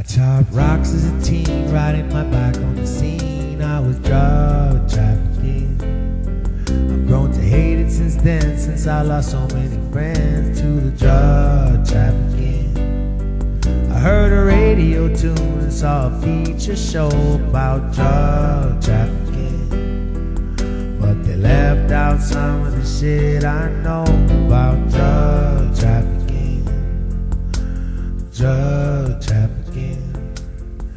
chopped rocks as a teen, riding my bike on the scene. I was drug trafficking. I've grown to hate it since then, since I lost so many friends to the drug trafficking. I heard a radio tune and saw a feature show about drug trafficking, but they left out some of the shit I know about drug trafficking. Drug trafficking.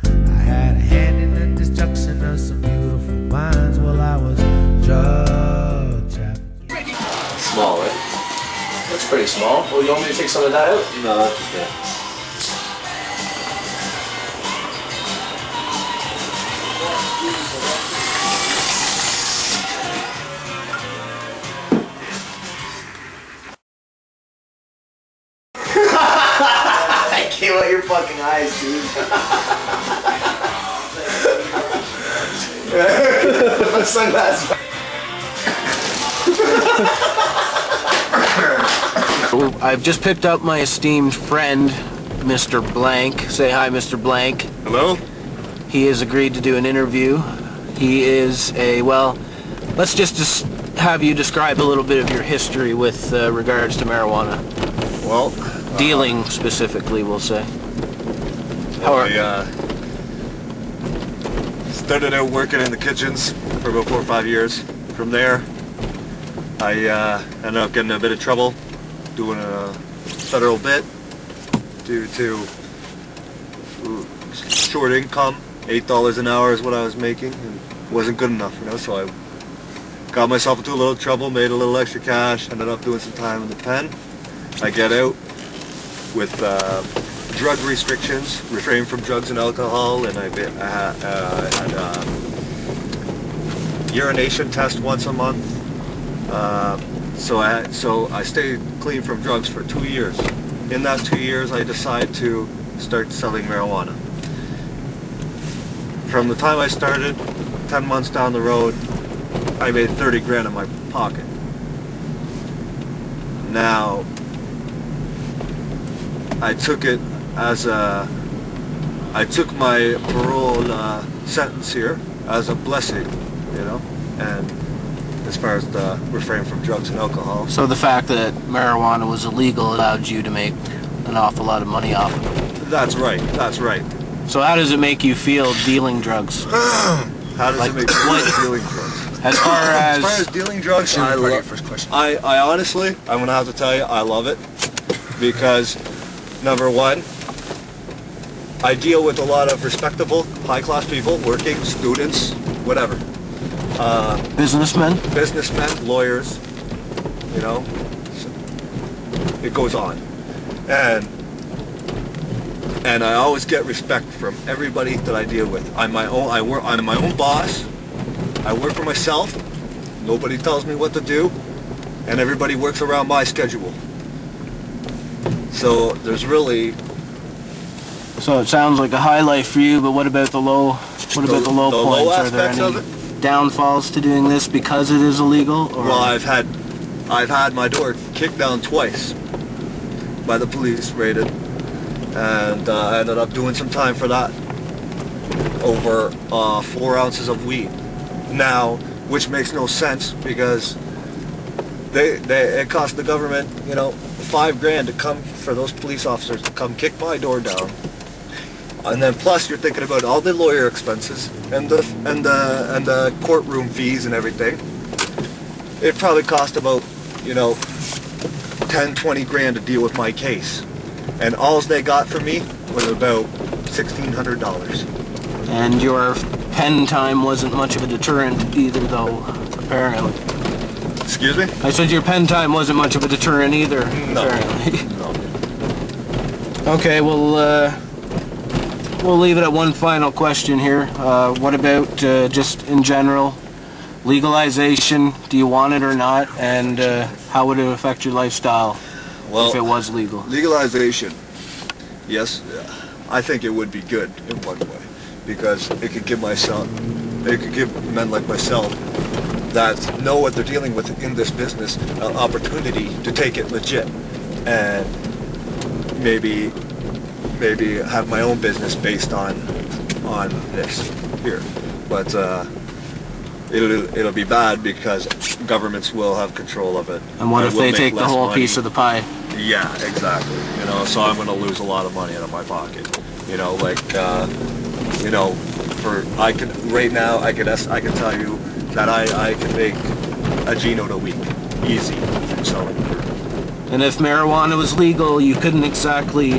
I had a hand in the destruction of some beautiful minds while I was drug trafficking. Small, right? That's pretty small. Well, you want me to take some of that out? No, that's okay. I came out your fucking eyes, dude. Put my sunglasses back. I've just picked up my esteemed friend, Mr. Blank. Say hi, Mr. Blank. Hello? He has agreed to do an interview. He is a, well, let's just have you describe a little bit of your history with regards to marijuana. Well, Dealing specifically, we'll say. I started out working in the kitchens for about 4 or 5 years. From there, I ended up getting in a bit of trouble doing a federal bit due to short income. $8 an hour is what I was making, and it wasn't good enough, you know, so I got myself into a little trouble, made a little extra cash, ended up doing some time in the pen. I get out with drug restrictions, refrain from drugs and alcohol, and I had a urination test once a month. So I stayed clean from drugs for 2 years. In that 2 years, I decided to start selling marijuana. From the time I started, 10 months down the road, I made 30 grand in my pocket. Now, I took it as I took my parole sentence here as a blessing, you know, and as far as the refrain from drugs and alcohol. So the fact that marijuana was illegal allowed you to make an awful lot of money off of it. That's right, that's right. So how does it make you feel dealing drugs? How does it make you dealing drugs? As far as dealing drugs, I love it. First question. I honestly, I'm going to have to tell you, I love it. Because, number one, I deal with a lot of respectable, high-class people, working, students, whatever. businessmen? Businessmen, lawyers, you know. It goes on. And I always get respect from everybody that I deal with. I'm my own boss. I work for myself. Nobody tells me what to do, and everybody works around my schedule. So there's really. So it sounds like a high life for you, but what about the low? What about the low points? Low Are there aspects any of it? downfalls to doing this because it is illegal? Or? Well, I've had my door kicked down twice by the police, raided, and I ended up doing some time for that over 4 ounces of weed. Now, which makes no sense because it cost the government, you know, $5 grand to come for those police officers to come kick my door down, and then plus you're thinking about all the lawyer expenses and the courtroom fees and everything. It probably cost about, you know, 10-20 grand to deal with my case, and all they got from me was about $1,600. And your pen time wasn't much of a deterrent either, though, apparently. Excuse me? I said your pen time wasn't much of a deterrent either, No. apparently. No. Okay, well, we'll leave it at one final question here. What about just in general, legalization? Do you want it or not? And how would it affect your lifestyle if it was legal? Legalization, yes, I think it would be good in one way, because it could give men like myself that know what they're dealing with in this business an opportunity to take it legit and maybe maybe have my own business based on this here. But it'll be bad because governments will have control of it. And what if they take the whole piece of the pie? Yeah, exactly. You know, so I'm going to lose a lot of money out of my pocket. You know, like, you know, right now I can tell you that I can make a G-note a week, easy, from selling it. And if marijuana was legal, you couldn't exactly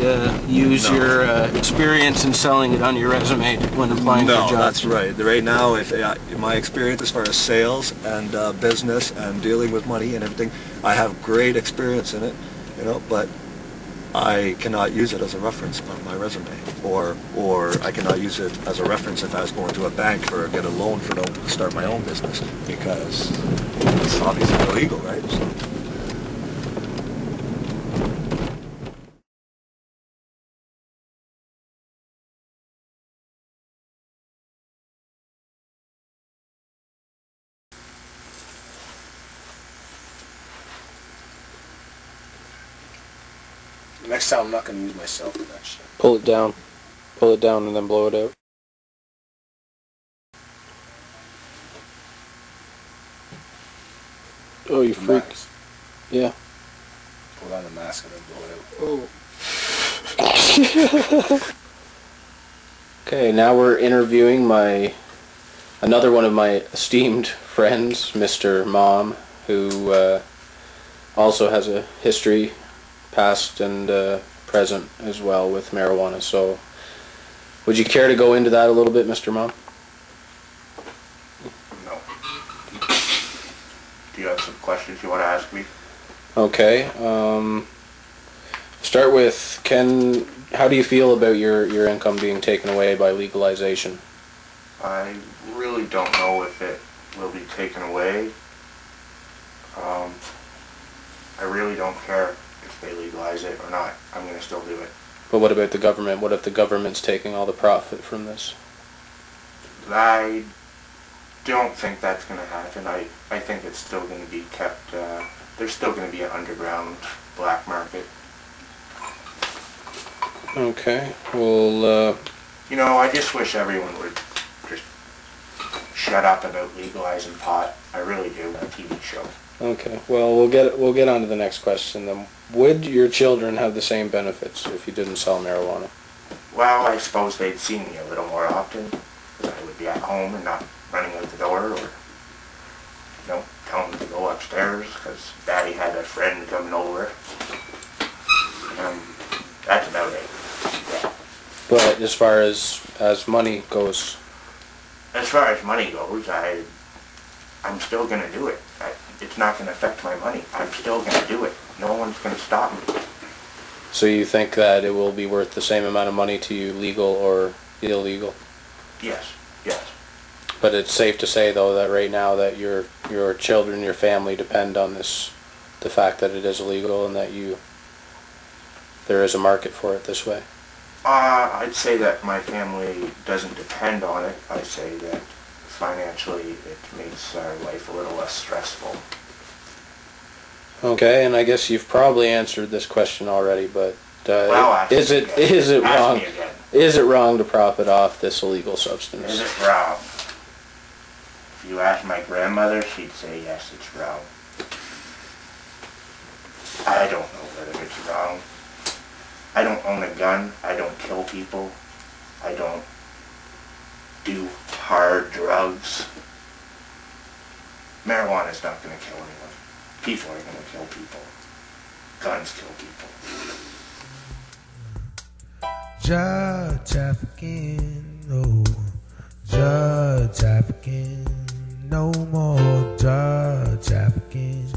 use your experience in selling it on your resume when applying for jobs. No, that's right. Right now, if my experience as far as sales and business and dealing with money and everything, I have great experience in it, you know, but I cannot use it as a reference on my resume, or I cannot use it as a reference if I was going to a bank or get a loan to start my own business, because it's obviously illegal, right? So. Next time I'm not going to use myself for that shit. Pull it down. Pull it down and then blow it out. Oh, you freak. Mask. Yeah. Pull down the mask and then blow it out. Oh. Okay, now we're interviewing another one of my esteemed friends, Mr. Mom, who also has a history, past and present as well, with marijuana. So, would you care to go into that a little bit, Mr. Mom? No. Do you have some questions you want to ask me? Okay. Start with, how do you feel about your income being taken away by legalization? I really don't know if it will be taken away. I really don't care if they legalize it or not. I'm going to still do it. But what about the government? What if the government's taking all the profit from this? I don't think that's going to happen. I think it's still going to be kept, there's still going to be an underground black market. Okay, well, You know, I just wish everyone would just shut up about legalizing pot. I really do. A TV show. okay, well, we'll get on to the next question then. Would your children have the same benefits if you didn't sell marijuana? Well, I suppose they'd see me a little more often, because I would be at home and not running out the door, or, you know, telling them to go upstairs, because Daddy had a friend coming over. That's about it. Yeah. But as far as money goes? As far as money goes, I'm still going to do it. It's not going to affect my money. I'm still going to do it. No one's going to stop me. So you think that it will be worth the same amount of money to you, legal or illegal? Yes, yes. But it's safe to say, though, that right now that your children, your family depend on this, the fact that it is illegal, and that there is a market for it this way. I'd say that my family doesn't depend on it. I'd say that financially it makes our life a little less stressful. Okay, and I guess you've probably answered this question already, but Well, is it ask wrong? me again. Is it wrong to profit off this illegal substance? Is it wrong? If you ask my grandmother, she'd say yes, it's wrong. I don't know whether it's wrong. I don't own a gun. I don't kill people. I don't do hard drugs. Marijuana's not going to kill anyone. People are going to kill people. Guns kill people. Drug trafficking, no. Drug trafficking, no more drug trafficking.